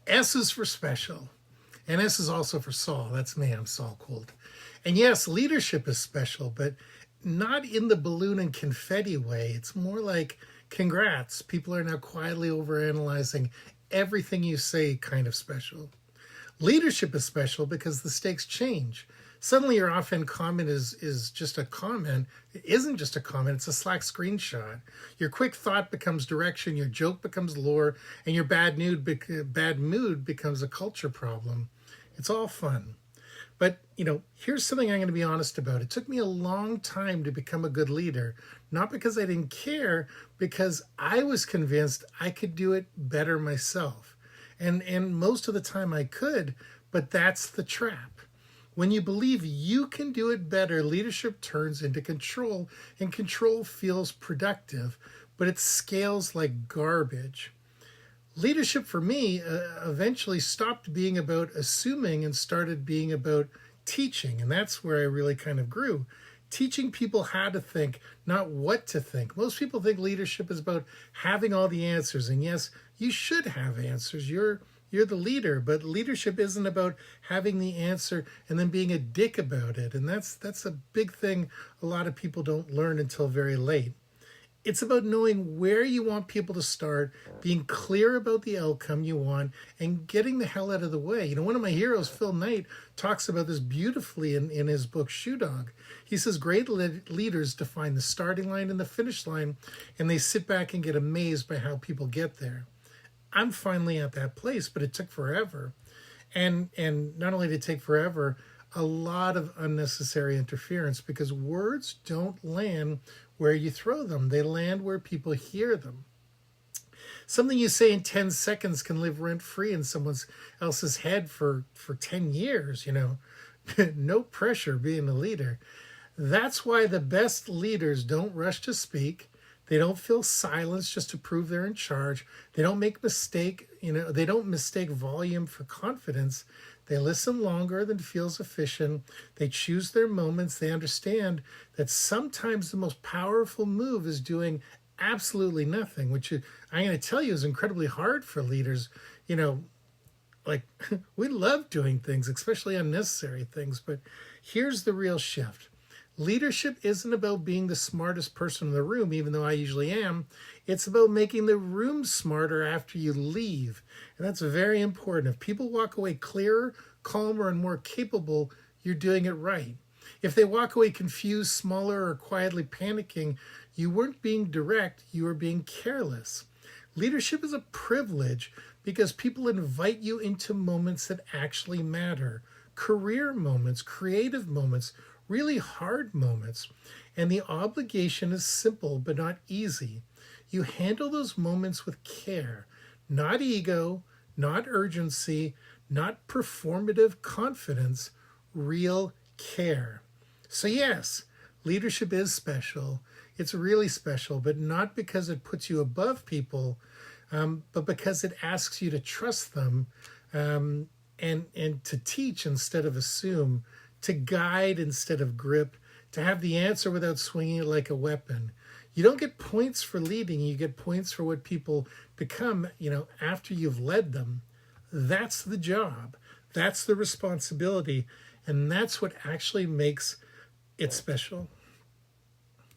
S is for special. And S is also for Saul. That's me. I'm Saul Colt. And yes, leadership is special, but not in the balloon and confetti way. It's more like, congrats. People are now quietly overanalyzing everything you say kind of special. Leadership is special because the stakes change. Suddenly your offhand comment is just a comment. It isn't just a comment, it's a Slack screenshot. Your quick thought becomes direction, your joke becomes lore, and your bad mood becomes a culture problem. It's all fun. But, here's something I'm going to be honest about. It took me a long time to become a good leader, not because I didn't care, because I was convinced I could do it better myself. And most of the time I could, but that's the trap. When you believe you can do it better, leadership turns into control, and control feels productive, but it scales like garbage. Leadership for me eventually stopped being about assuming and started being about teaching, and that's where I really kind of grew. Teaching people how to think, not what to think. Most people think leadership is about having all the answers, and yes, you should have answers. You're the leader, but leadership isn't about having the answer and then being a dick about it. And that's a big thing a lot of people don't learn until very late. It's about knowing where you want people to start, being clear about the outcome you want, and getting the hell out of the way. One of my heroes, Phil Knight, talks about this beautifully in his book, Shoe Dog. He says great leaders define the starting line and the finish line, and they sit back and get amazed by how people get there. I'm finally at that place, but it took forever. And not only did it take forever, a lot of unnecessary interference, because words don't land where you throw them. They land where people hear them. Something you say in 10 seconds can live rent-free in someone else's head for 10 years, No pressure being a leader. That's why the best leaders don't rush to speak. They don't feel silence just to prove they're in charge. They don't make they don't mistake volume for confidence. They listen longer than feels efficient. They choose their moments. They understand that sometimes the most powerful move is doing absolutely nothing, which I'm going to tell you is incredibly hard for leaders. We love doing things, especially unnecessary things, but here's the real shift. Leadership isn't about being the smartest person in the room, even though I usually am. It's about making the room smarter after you leave. And that's very important. If people walk away clearer, calmer, and more capable, you're doing it right. If they walk away confused, smaller, or quietly panicking, you weren't being direct, you were being careless. Leadership is a privilege because people invite you into moments that actually matter. Career moments, creative moments, really hard moments. And the obligation is simple but not easy. You handle those moments with care, not ego, not urgency, not performative confidence, real care. So yes, leadership is special. It's really special, but not because it puts you above people, but because it asks you to trust them and to teach instead of assume, to guide instead of grip, to have the answer without swinging it like a weapon. You don't get points for leading, you get points for what people become, after you've led them. That's the job. That's the responsibility. And that's what actually makes it special.